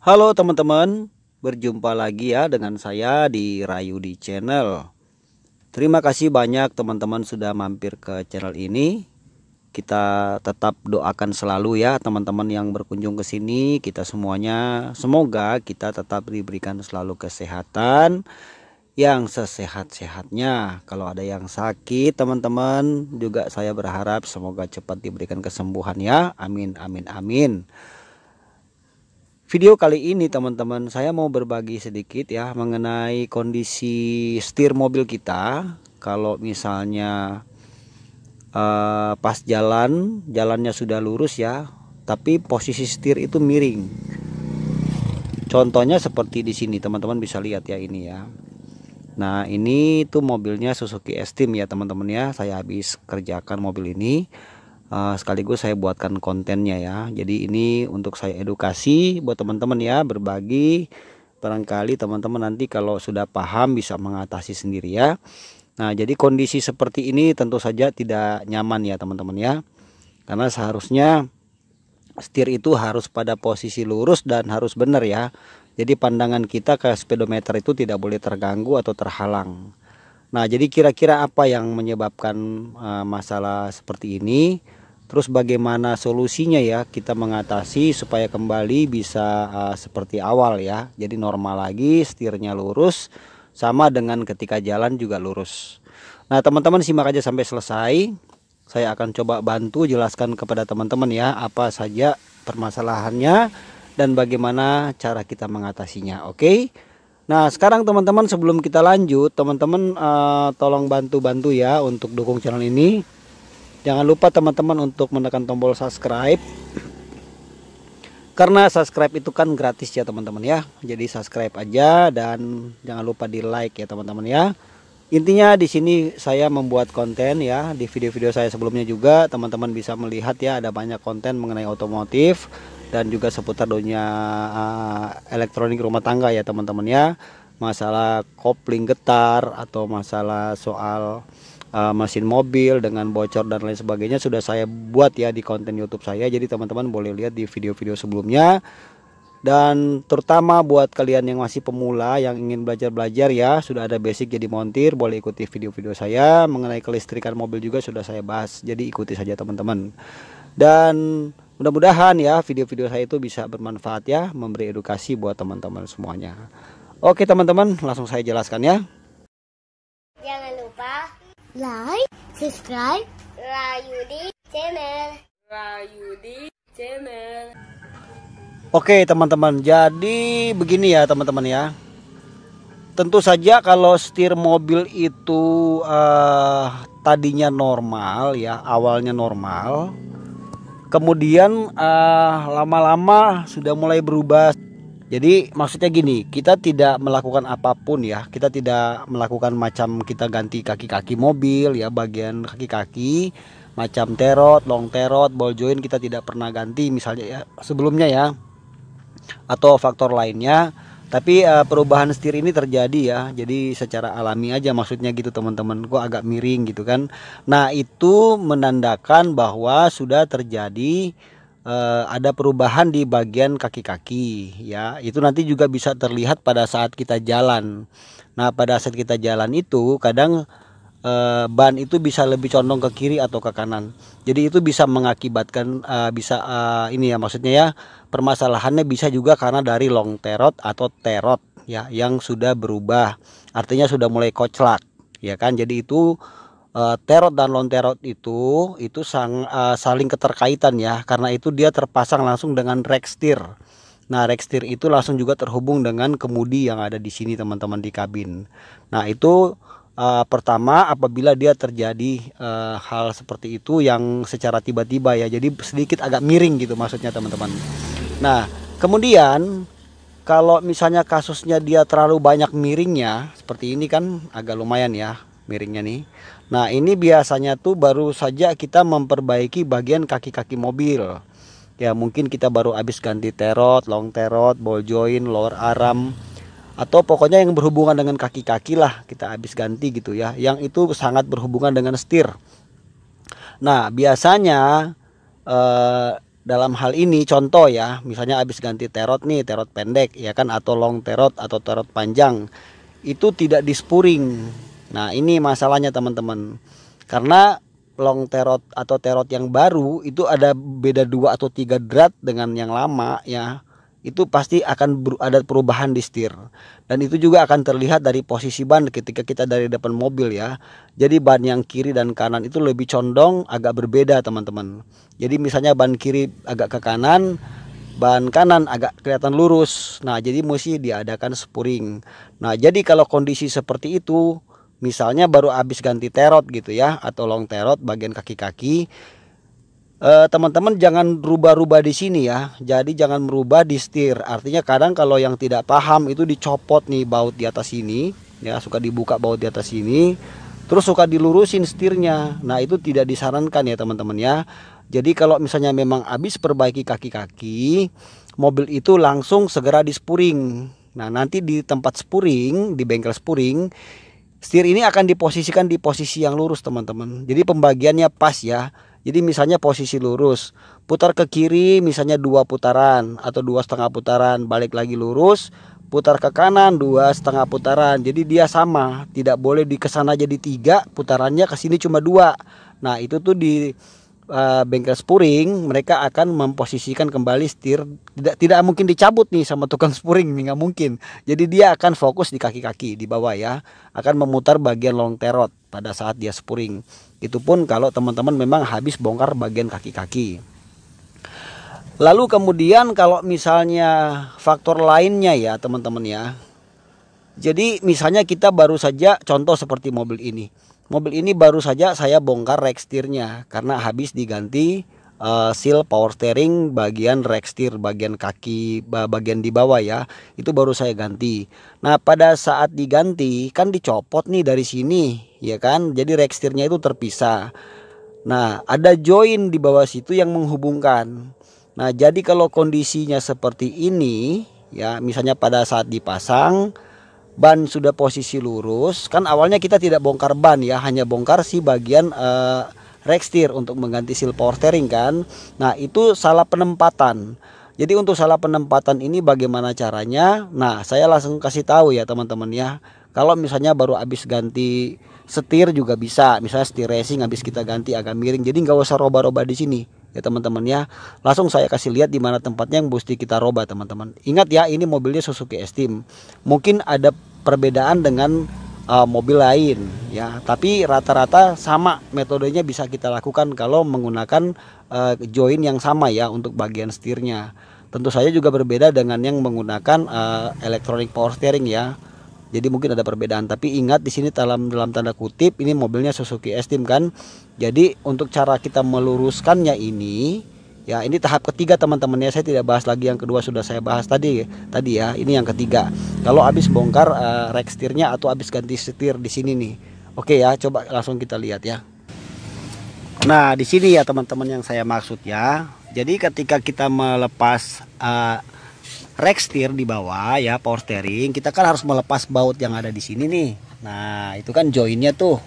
Halo teman-teman, berjumpa lagi ya dengan saya di Rayudi Channel. Terima kasih banyak teman-teman sudah mampir ke channel ini. Kita tetap doakan selalu ya teman-teman yang berkunjung ke sini. Kita semuanya semoga kita tetap diberikan selalu kesehatan yang sesehat-sehatnya. Kalau ada yang sakit teman-teman juga saya berharap semoga cepat diberikan kesembuhan ya. Amin amin amin. Video kali ini teman-teman saya mau berbagi sedikit ya mengenai kondisi setir mobil kita. Kalau misalnya pas jalannya sudah lurus ya, tapi posisi setir itu miring. Contohnya seperti di sini teman-teman bisa lihat ya ini ya. Nah ini tuh mobilnya Suzuki S-Team ya teman-teman ya. Saya habis kerjakan mobil ini. Sekaligus saya buatkan kontennya ya. Jadi ini untuk saya edukasi buat teman-teman ya, berbagi. Barangkali teman-teman nanti kalau sudah paham bisa mengatasi sendiri ya. Nah jadi kondisi seperti ini tentu saja tidak nyaman ya teman-teman ya. Karena seharusnya setir itu harus pada posisi lurus dan harus benar ya. Jadi pandangan kita ke speedometer itu tidak boleh terganggu atau terhalang. Nah jadi kira-kira apa yang menyebabkan masalah seperti ini? Terus bagaimana solusinya ya kita mengatasi supaya kembali bisa seperti awal ya. Jadi normal lagi, setirnya lurus, sama dengan ketika jalan juga lurus. Nah teman-teman simak aja sampai selesai. Saya akan coba bantu jelaskan kepada teman-teman ya apa saja permasalahannya dan bagaimana cara kita mengatasinya. Oke. Nah sekarang teman-teman sebelum kita lanjut, teman-teman tolong bantu-bantu ya untuk dukung channel ini. Jangan lupa teman-teman untuk menekan tombol subscribe. Karena subscribe itu kan gratis ya teman-teman ya. Jadi subscribe aja dan jangan lupa di like ya teman-teman ya. Intinya di sini saya membuat konten ya. Di video-video saya sebelumnya juga teman-teman bisa melihat ya ada banyak konten mengenai otomotif dan juga seputar dunia elektronik rumah tangga ya teman-teman ya. Masalah kopling getar atau masalah soal mesin mobil dengan bocor dan lain sebagainya sudah saya buat ya di konten YouTube saya. Jadi teman-teman boleh lihat di video-video sebelumnya. Dan terutama buat kalian yang masih pemula yang ingin belajar-belajar ya, sudah ada basic jadi montir, boleh ikuti video-video saya. Mengenai kelistrikan mobil juga sudah saya bahas. Jadi ikuti saja teman-teman. Dan mudah-mudahan ya video-video saya itu bisa bermanfaat ya, memberi edukasi buat teman-teman semuanya. Oke teman-teman, langsung saya jelaskan ya. Jangan lupa like, subscribe Rayudi Channel. Rayudi Channel. Oke teman-teman, jadi begini ya teman-teman ya. Tentu saja kalau setir mobil itu tadinya normal ya, awalnya normal. Kemudian lama-lama sudah mulai berubah. Jadi maksudnya gini, kita tidak melakukan apapun ya. Kita tidak melakukan macam kita ganti kaki-kaki mobil ya, bagian kaki-kaki macam terot, long terot, ball joint kita tidak pernah ganti misalnya ya sebelumnya ya. Atau faktor lainnya. Tapi perubahan setir ini terjadi ya. Jadi secara alami aja maksudnya gitu teman-teman. Kok agak miring gitu kan. Nah, itu menandakan bahwa sudah terjadi ada perubahan di bagian kaki-kaki ya. Itu nanti juga bisa terlihat pada saat kita jalan. Nah pada saat kita jalan itu kadang ban itu bisa lebih condong ke kiri atau ke kanan. Jadi itu bisa mengakibatkan ini ya maksudnya ya, permasalahannya bisa juga karena dari long terot atau terot ya yang sudah berubah. Artinya sudah mulai koclak ya kan. Jadi itu terot dan long terot itu saling keterkaitan ya, karena itu dia terpasang langsung dengan rek setir. Nah rek setir itu langsung juga terhubung dengan kemudi yang ada di sini teman-teman di kabin. Nah itu pertama apabila dia terjadi hal seperti itu yang secara tiba-tiba ya, jadi sedikit agak miring gitu maksudnya teman-teman. Nah kemudian kalau misalnya kasusnya dia terlalu banyak miringnya seperti ini kan agak lumayan ya miringnya nih. Nah ini biasanya tuh baru saja kita memperbaiki bagian kaki-kaki mobil ya, mungkin kita baru habis ganti terot, long terot, ball joint, lower arm, atau pokoknya yang berhubungan dengan kaki-kaki lah kita habis ganti gitu ya, yang itu sangat berhubungan dengan setir. Nah biasanya dalam hal ini contoh ya, misalnya habis ganti terot nih, terot pendek ya kan, atau long terot atau terot panjang, itu tidak dispuring. Nah ini masalahnya teman-teman, karena long terot atau terot yang baru itu ada beda 2 atau 3 drat dengan yang lama ya, itu pasti akan ada perubahan di setir. Dan itu juga akan terlihat dari posisi ban ketika kita dari depan mobil ya. Jadi ban yang kiri dan kanan itu lebih condong agak berbeda teman-teman. Jadi misalnya ban kiri agak ke kanan, ban kanan agak kelihatan lurus. Nah jadi mesti diadakan spuring. Nah jadi kalau kondisi seperti itu, misalnya baru habis ganti terot gitu ya, atau long terot bagian kaki-kaki, teman-teman jangan rubah-rubah di sini ya. Jadi jangan merubah di setir. Artinya kadang kalau yang tidak paham itu dicopot nih baut di atas sini ya, suka dibuka baut di atas sini, terus suka dilurusin setirnya. Nah itu tidak disarankan ya teman-teman ya. Jadi kalau misalnya memang habis perbaiki kaki-kaki, mobil itu langsung segera dispuring. Nah nanti di tempat spuring, di bengkel spuring, setir ini akan diposisikan di posisi yang lurus teman-teman. Jadi pembagiannya pas ya. Jadi misalnya posisi lurus, putar ke kiri misalnya 2 putaran atau 2,5 putaran, balik lagi lurus, putar ke kanan 2,5 putaran. Jadi dia sama, tidak boleh di kesana jadi 3 putarannya, ke sini cuma 2. Nah itu tuh di bengkel spuring mereka akan memposisikan kembali setir, tidak mungkin dicabut nih sama tukang spuring nih, nggak mungkin. Jadi dia akan fokus di kaki-kaki di bawah ya, akan memutar bagian long terot pada saat dia spuring. Itu pun kalau teman-teman memang habis bongkar bagian kaki-kaki. Lalu kemudian kalau misalnya faktor lainnya ya teman-teman ya, jadi misalnya kita baru saja contoh seperti mobil ini. Mobil ini baru saja saya bongkar rack setirnya karena habis diganti seal power steering bagian rack setir, bagian kaki, bagian di bawah ya. Itu baru saya ganti. Nah, pada saat diganti kan dicopot nih dari sini, ya kan? Jadi rack setirnya itu terpisah. Nah, ada join di bawah situ yang menghubungkan. Nah, jadi kalau kondisinya seperti ini ya, misalnya pada saat dipasang ban sudah posisi lurus, kan awalnya kita tidak bongkar ban ya, hanya bongkar si bagian rack setir untuk mengganti seal power steering kan. Nah itu salah penempatan. Jadi untuk salah penempatan ini bagaimana caranya? Nah saya langsung kasih tahu ya teman-teman ya. Kalau misalnya baru habis ganti setir juga bisa, misalnya setir racing habis kita ganti agak miring, jadi nggak usah roba-roba di sini ya teman-teman ya. Langsung saya kasih lihat di mana tempatnya yang mesti kita roba teman-teman. Ingat ya, ini mobilnya Suzuki S-Team. Mungkin ada perbedaan dengan mobil lain ya, tapi rata-rata sama metodenya bisa kita lakukan kalau menggunakan join yang sama ya untuk bagian setirnya. Tentu saja juga berbeda dengan yang menggunakan electronic power steering ya. Jadi mungkin ada perbedaan, tapi ingat di sini dalam tanda kutip ini mobilnya Suzuki S-Team kan. Jadi untuk cara kita meluruskannya ini ya, ini tahap ketiga teman-teman ya. Saya tidak bahas lagi yang kedua, sudah saya bahas tadi ya. Ini yang ketiga. Kalau habis bongkar rack setirnya atau habis ganti setir di sini nih. Oke ya, coba langsung kita lihat ya. Nah, di sini ya teman-teman yang saya maksud ya. Jadi ketika kita melepas rack setir di bawah ya, power steering, kita kan harus melepas baut yang ada di sini nih. Nah, itu kan joinnya tuh.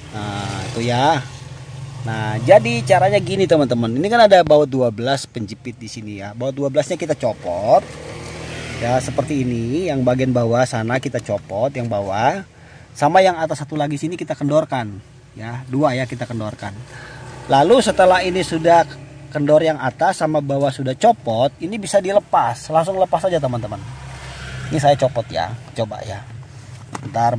Nah, itu ya. Nah, jadi caranya gini teman-teman. Ini kan ada baut 12 penjepit di sini ya. Baut 12-nya kita copot. Ya, seperti ini. Yang bagian bawah sana kita copot, yang bawah. Sama yang atas satu lagi sini kita kendorkan. Ya, 2 ya kita kendorkan. Lalu setelah ini sudah kendor yang atas sama bawah sudah copot, ini bisa dilepas. Langsung lepas aja teman-teman. Ini saya copot ya. Coba ya. Bentar.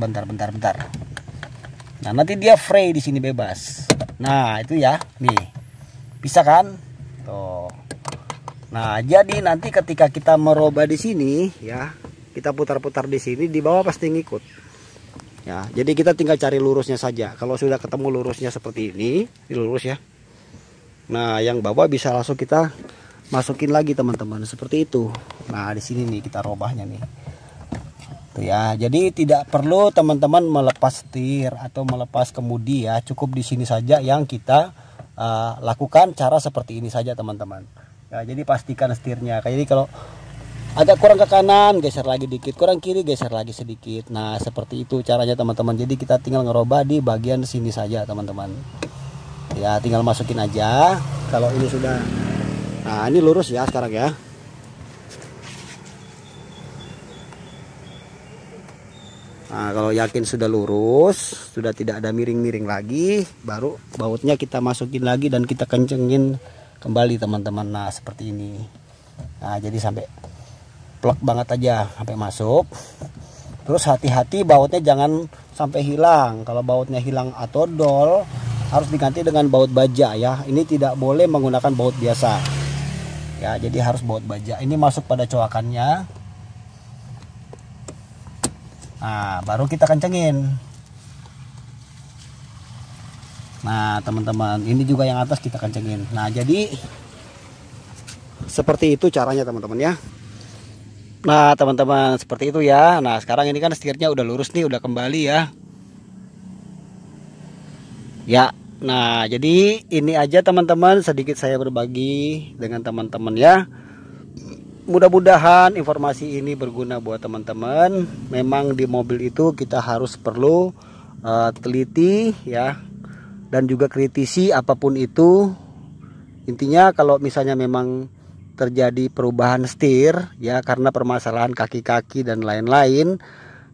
Nah, nanti dia free di sini bebas. Nah, itu ya. Nih. Bisa kan? Tuh. Nah, jadi nanti ketika kita merubah di sini ya, kita putar-putar di sini, di bawah pasti ngikut. Ya, jadi kita tinggal cari lurusnya saja. Kalau sudah ketemu lurusnya seperti ini lurus ya. Nah, yang bawah bisa langsung kita masukin lagi teman-teman, seperti itu. Nah, di sini nih kita robahnya nih. Tuh ya, jadi tidak perlu teman-teman melepas setir atau melepas kemudi ya. Cukup di sini saja yang kita lakukan cara seperti ini saja teman-teman. Ya, jadi pastikan setirnya. Jadi kalau agak kurang ke kanan, geser lagi dikit, kurang kiri, geser lagi sedikit. Nah, seperti itu caranya teman-teman. Jadi kita tinggal ngerubah di bagian sini saja teman-teman. Ya, tinggal masukin aja. Kalau ini sudah Nah ini lurus ya sekarang ya. Nah kalau yakin sudah lurus, sudah tidak ada miring-miring lagi, baru bautnya kita masukin lagi dan kita kencengin kembali teman-teman. Nah seperti ini. Nah jadi sampai plek banget aja sampai masuk. Terus hati-hati bautnya jangan sampai hilang. Kalau bautnya hilang atau dol, harus diganti dengan baut baja ya. Ini tidak boleh menggunakan baut biasa ya, jadi harus baut baja. Ini masuk pada coakannya. Nah baru kita kencengin. Nah teman-teman, ini juga yang atas kita kencengin. Nah jadi seperti itu caranya teman-teman ya. Nah teman-teman seperti itu ya. Nah sekarang ini kan setirnya udah lurus nih, udah kembali ya. Ya, nah jadi ini aja teman-teman, sedikit saya berbagi dengan teman-teman ya. Mudah-mudahan informasi ini berguna buat teman-teman. Memang di mobil itu kita harus perlu teliti ya, dan juga kritisi apapun itu. Intinya kalau misalnya memang terjadi perubahan setir ya karena permasalahan kaki-kaki dan lain-lain,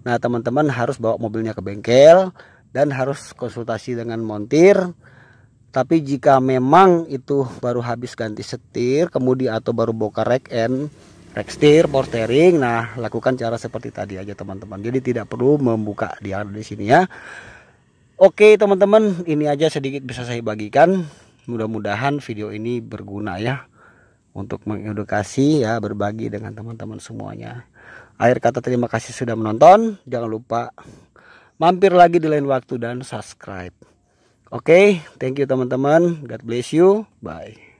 nah teman-teman harus bawa mobilnya ke bengkel dan harus konsultasi dengan montir. Tapi jika memang itu baru habis ganti setir kemudian atau baru bongkar rack setir, power steering, nah lakukan cara seperti tadi aja teman-teman. Jadi tidak perlu membuka di sini ya. Oke teman-teman, ini aja sedikit bisa saya bagikan. Mudah-mudahan video ini berguna ya, untuk mengedukasi ya, berbagi dengan teman-teman semuanya. Akhir kata terima kasih sudah menonton. Jangan lupa mampir lagi di lain waktu dan subscribe. Oke, thank you teman-teman. God bless you. Bye.